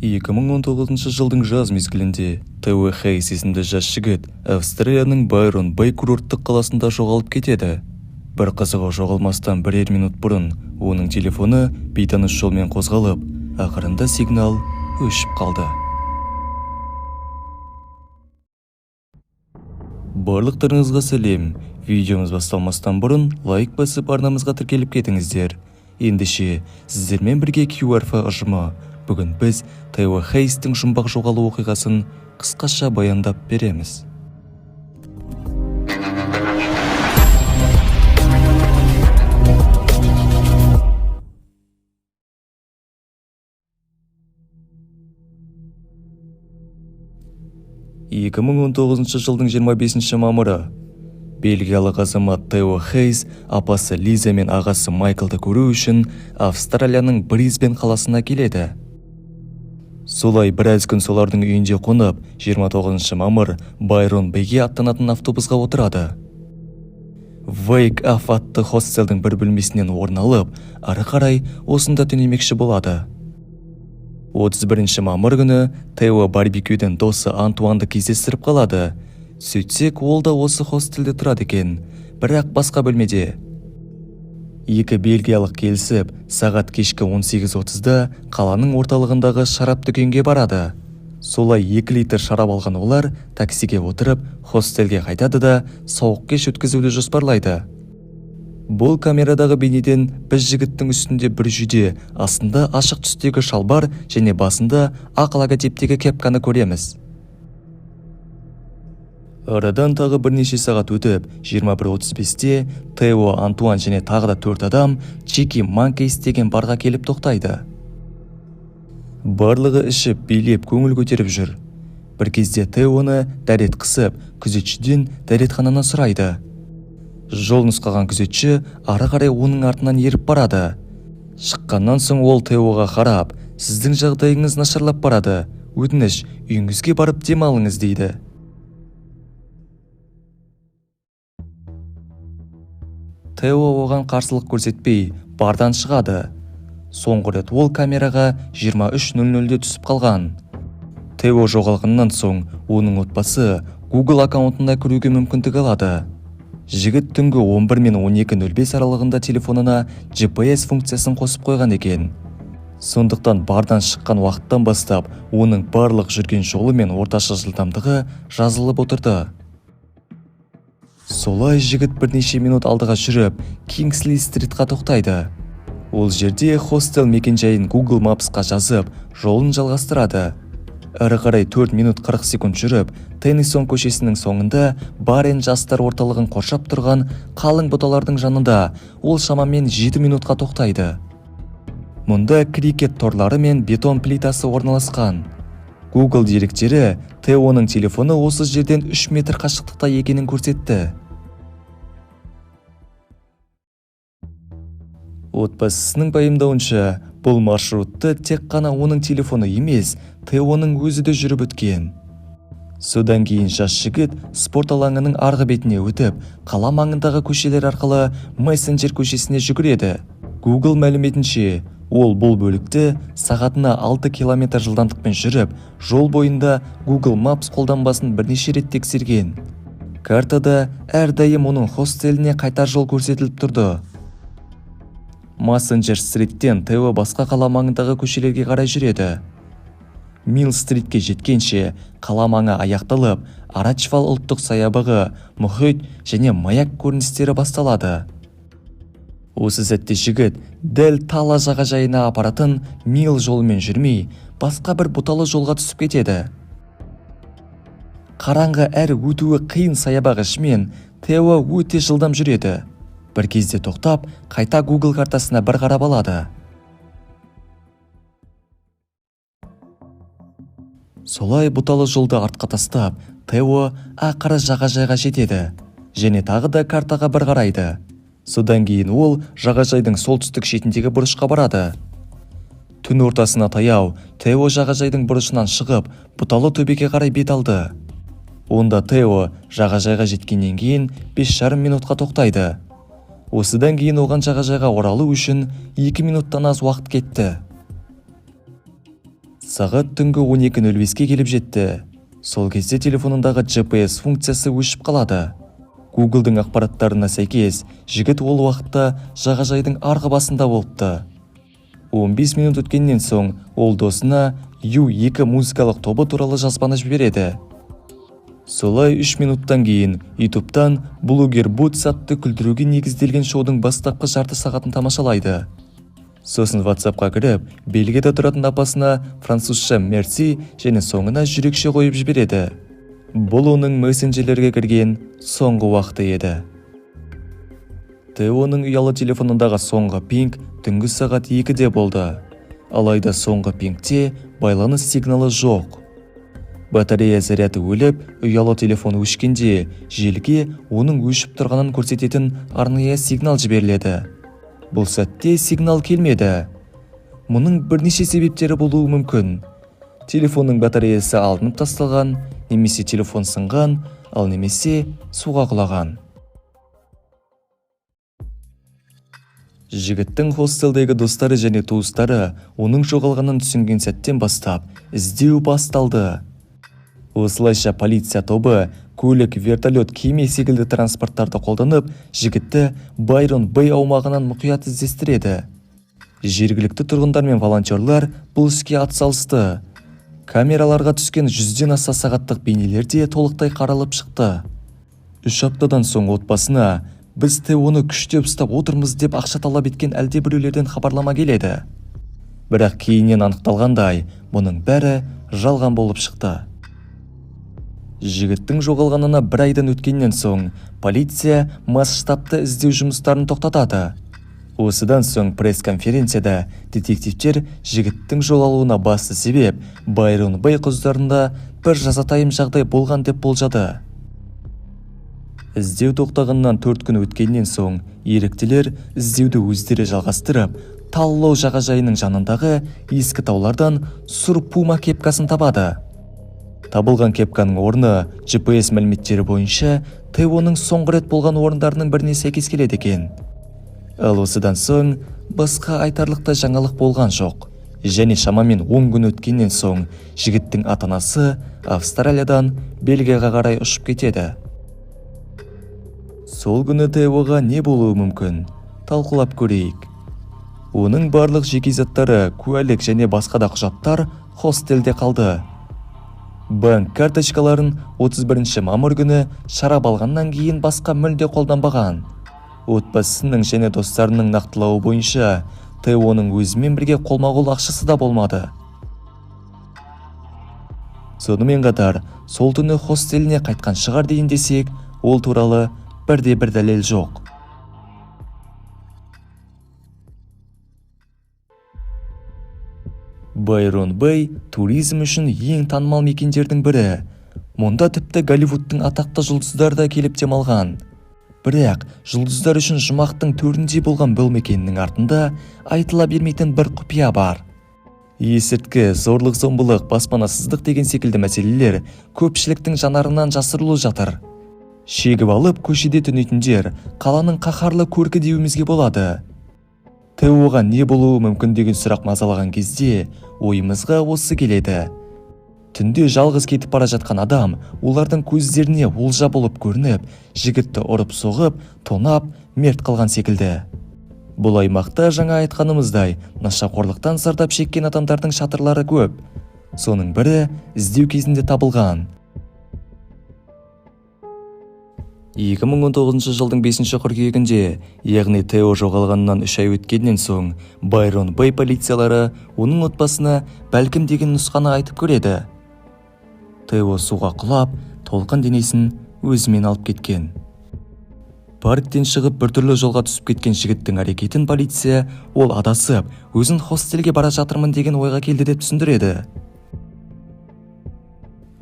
2019 жылдың жаз мезгілінде Тео Хейс есімді жас жігіт Австралияның Байрон Бэй курорттық қаласында жоғалып кетеді. Бір қызығы, жоғалмастан бірер минут бұрын оның телефоны бейтаныс жолмен қозғалып, ақырында сигнал өшіп қалды. Барлықтарыңызға сәлем. Видеомыз басталмастан бұрын лайк басып арнамызға тіркеліп кетіңіздер. Ендеше сіздермен бірге QRF ұжымы. Бүгін біз Тео Хейстің жұмбақ жоғалу оқиғасын қысқаша баяндап береміз. жылдың 25 мамыры бельгиялық азамат Тео Хейс апасы Лиза мен ағасы Майклды көру үшін Австралияның Брисбен қаласына келеді. Солай біраз күн солардың үйінде қонып, 29 мамыр Байрон Бэйге аттанатын автобусқа отырады. Wake Up атты хостелдің бір бөлмесінен орын алып, ары қарай осында түнемекші болады. 31 мамыр күні Тео барбекюден досы Антуанды кездестіріп қалады. Сөйтсек, ол да осы хостелде тұрады екен, бірақ басқа бөлмеде. Екі бельгиялық келісіп, сағат кешкі 18:30-да қаланың орталығындағы шарап дүкенге барады. Солай 2 литр шарап алған олар таксиге отырып, хостелге қайтады да сауық кеш өткізуді жоспарлайды. Бұл камерадағы бейнеден біз жігіттің үстінде бір жүйде, астында ашық түстегі шалбар және басында ақ логотиптегі кепканы көреміз. Арадан тағы бірнеше сағат өтіп, 21:35-те Тео, Антуан және тағы да 4 адам Чики Манкейс деген барға келіп тоқтайды. Барлығы ішіп, билеп, көңіл көтеріп жүр. Бір кезде Теоны дәрет қысып, күзетшіден дәретхананы сұрайды. Жол нұсқаған күзетші ары қарай оның артынан еріп барады. Шыққаннан соң ол Теоға қарап, сіздің жағдайыңыз нашарлап барады, өтініш, үйіңізге барып демалыңыз дейді. Тео оған қарсылық көрсетпей, бардан шығады. Соңғы рет ол камераға 23:00-де түсіп қалған. Тео жоғалғаннан соң оның отбасы Google аккаунтына кіруге мүмкіндік алады. Жігіт түнгі 11 мен 12:05 аралығында телефонына GPS функциясын қосып қойған екен. Сондықтан бардан шыққан уақыттан бастап, оның барлық жүрген жолы мен орташа жылдамдығы жазылып отырды. Солай жігіт бірнеше минут алдыға жүріп, Кингсли стритқа тоқтайды. Ол жерде хостел мекенжайын Google Maps'қа жазып, жолын жалғастырады. Ары қарай 4 минут 40 секунд жүріп, Теннисон көшесінің соңында Барен жастар орталығын қоршап тұрған қалың бұталардың жанында ол шамамен 7 минутқа тоқтайды. Мұнда крикет торлары мен бетон плитасы орналасқан. Google деректері Теоның телефоны осы жерден 3 метр қашықтықта екенін көрсетті. Отбасысының пайымдауынша, бұл маршрутты тек қана оның телефоны емес, Теоның өзі де жүріп өткен. Содан кейін жас жігіт спорт алаңының арғы бетіне өтіп, қала маңындағы көшелер арқылы Мессенджер көшесіне жүгіреді. Google мәліметінше, ол бұл бөлікті сағатына 6 км жылдамдықпен жүріп, жол бойында Google Maps қолданбасын бірнеше рет тексерген. Картада әрдайым оның хостеліне қайтар жол көрсетіліп тұрды. Мессенджер стриттен Тео басқа қала маңындағы көшелерге қарай жүреді. Милл стритке жеткенше қала маңы аяқталып, Арачвал ұлттық саябағы, мұхит және маяк көріністері басталады. Осы сәтте жігіт дәл Тала жағажайына апаратын Милл жолымен жүрмей, басқа бір бұталы жолға түсіп кетеді. Қараңғы әрі өтуі қиын саябақ ішімен Тео өте жылдам жүреді. Бір кезде тоқтап, қайта Google картасына бір қарап алады. Солай бұталы жолды артқа тастап, Тео ақыры жағажайға жетеді. Және тағы да картаға бір қарайды. Содан кейін ол жағажайдың солтүстік шетіндегі бұрышқа барады. Түн ортасына таяу, Тео жағажайдың бұрышынан шығып, бұталы төбеге қарай бет алды. Онда Тео жағажайға жеткеннен кейін 5,5 минутқа тоқтайды. Осыдан кейін оған жағажайға оралу үшін 2 минуттан аз уақыт кетті. Сағат түнгі 12:05-ке келіп жетті. Сол кезде телефонындағы GPS функциясы өшіп қалады. Google'дың ақпараттарына сәйкес, жігіт ол уақытта жағажайдың арғы басында болыпты. 15 минут өткеннен соң ол досына U2 музыкалық тобы туралы жазбаны жібереді. Солай 3 минуттан кейін YouTube'тан блогер Boots атты күлдіруге негізделген шоудың бастапқы жарты сағатын тамашалайды. Сосын WhatsAppқа кіріп, Бельгияда тұратын апасына французша мерси және соңына жүрекше қойып жібереді. Бұл оның мессенджерлерге кірген соңғы уақыты еді. Теоның ұялы телефонындағы соңғы пинг түнгі сағат 2-де болды. Алайда соңғы пингте байланыс сигналы жоқ. Батарея заряды өліп, ұялы телефон өшкенде желіге оның өшіп тұрғанын көрсететін арнайы сигнал жіберіледі. Бұл сәтте сигнал келмеді. Мұның бірнеше себептері болуы мүмкін. Телефонның батареясы алынып тасталған, немесе телефон сынған, ал немесе суға құлаған. Жігіттің хостелдегі достары және туыстары оның жоғалғанын түсінген сәттен бастап іздеу басталды. Осылайша полиция тобы көлік, вертолет, кеме секілді транспорттарды қолданып, жігітті Байрон Бэй аумағынан мұқият іздестіреді. Жергілікті тұрғындар мен волонтерлар бұл іске атсалысты. Камераларға түскен 100-ден аса сағаттық бейнелер де толықтай қаралып шықты. 3 аптадан соң отбасына біз Теоны күштеп ұстап отырмыз деп ақша талап еткен әлде біреулерден хабарлама келеді. Бірақ кейіннен анықталғандай, бұның бәрі жалған болып шықты. Жігіттің жоғалғанына 1 айдан өткеннен соң полиция масштабты іздеу жұмыстарын тоқтатады. Осыдан соң пресс-конференцияда детективтер жігіттің жоғалуына басты себеп Байрон Бэй құздарында бір жазатайым жағдай болған деп болжады. Іздеу тоқтағаннан 4 күн өткеннен соң еріктілер іздеуді өздері жалғастырып, Таллоу жағажайының жанындағы ескі таулардан сұр пума кепкасын табады. Табылған кепканың орны GPS мәліметтері бойынша Теоның соңғы рет болған орындарының біріне сәйкес келеді екен. Ал осыдан соң басқа айтарлықтай жаңалық болған жоқ. Және шамамен 10 күн өткеннен соң жігіттің ата-анасы Австралиядан Бельгияға қарай ұшып кетеді. Сол күні Теоға не болуы мүмкін? Талқылап көрейік. Оның барлық жеке заттары, куәлік және басқа да құжаттар хостелде қалды. Банк карточкаларын 31 мамыр күні шарап алғаннан кейін басқа мүлде қолданбаған. Отбасының және достарының нақтылауы бойынша Теоның өзімен бірге қолма-қол ақшасы да болмады. Сонымен қатар, сол түні хостеліне қайтқан шығар дейін десек, ол туралы бірде-бір дәлел жоқ. Байрон Бэй туризм үшін ең танымал мекендердің бірі. Мұнда тіпті Голливудтың атақты жұлдыздары да келіп демалған. Бірақ жұлдыздар үшін жұмақтың төрінде болған бұл мекеннің артында айтыла бермейтін бір құпия бар. Есірткі, зорлық-зомбылық, баспанасыздық деген секілді мәселелер көпшіліктің жанарынан жасырылып жатыр. Шегіп алып көшеде түнейтіндер қаланың қаһарлы көркі деуімізге болады. Теоға не болуы мүмкін деген сұрақ мазалаған кезде ойымызға осы келеді. Түнде жалғыз кетіп бара жатқан адам олардың көздеріне олжа болып көрініп, жігітті ұрып соғып, тонап, мерт қылған секілді. Бұл аймақта жаңа айтқанымыздай, нашақорлықтан зардап шеккен адамдардың шатырлары көп. Соның бірі іздеу кезінде табылған. 2019 жылдың 5 қыркүйегінде, яғни Тео жоғалғаннан 3 ай өткеннен соң, Байрон Бэй полициялары оның отбасына бәлкім деген нұсқаны айтып көреді. Тео суға құлап, толқын денесін өзімен алып кеткен. Парктен шығып біртүрлі жолға түсіп кеткен жігіттің әрекетін полиция ол адасып, өзін хостелге бара жатырмын деген ойға келді деп түсіндіреді.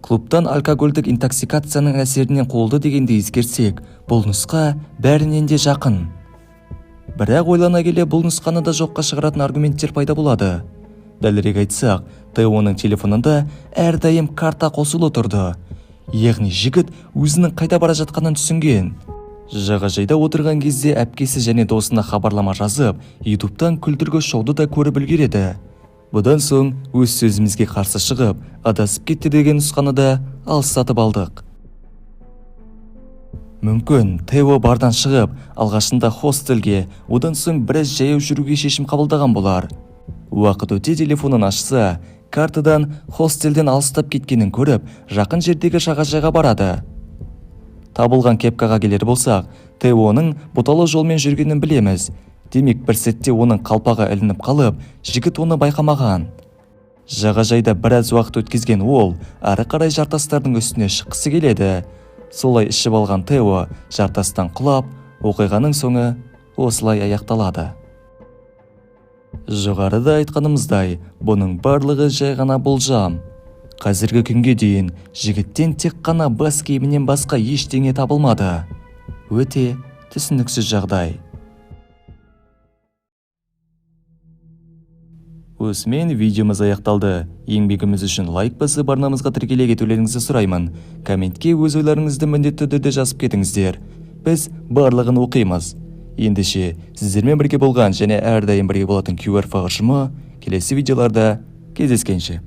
Клубтан алкогольдік интоксикацияның әсерінен қолды дегенде ескерсек, бұл нұсқа бәрінен де жақын. Бірақ ойлана келе бұл нұсқаны да жоққа шығаратын аргументтер пайда болады. Дәлірек айтсақ, Теоның телефонында әрдайым карта қосулы тұрды. Яғни жігіт өзінің қайда бара жатқанын түсінген. Жағажайда отырған кезде әпкесі және досына хабарлама жазып, YouTube'тан күлдіргі шоуды да көріп үлгереді. Бұдан соң өз сөзімізге қарсы шығып, адасып кетті деген нұсқаны да алыстатып алдық. Мүмкін Тео бардан шығып, алғашында хостелге, одан соң біраз жаяу жүруге шешім қабылдаған болар. Уақыт өте телефонын ашса, картадан хостелден алыстап кеткенін көріп, жақын жердегі жағажайға барады. Табылған кепкаға келер болсақ, Теоның бұталы жолмен жүргенін білеміз. Демек бір сәтте оның қалпаға ілініп қалып, жігіт оны байқамаған. Жағажайда біраз уақыт өткізген ол, ары қарай жартастардың үстіне шыққысы келеді. Солай ішіп алған Тео жартастан құлап, оқиғаның соңы осылай аяқталады. Жоғарыда айтқанымыздай, бұның барлығы жай ғана болжам. Қазіргі күнге дейін жігіттен тек қана бас киімінен басқа ештеңе табылмады. Өте түсініксіз жағдай. Осымен видеомыз аяқталды. Еңбегіміз үшін лайк басып, арнамызға тіркеле кетулеріңізді сұраймын. Комментке өз ойларыңызды міндетті түрде жазып кетіңіздер. Біз барлығын оқимыз. Ендеше сіздермен бірге болған және әрдайым бірге болатын QR ұжымы келесі видеоларда кездескенше.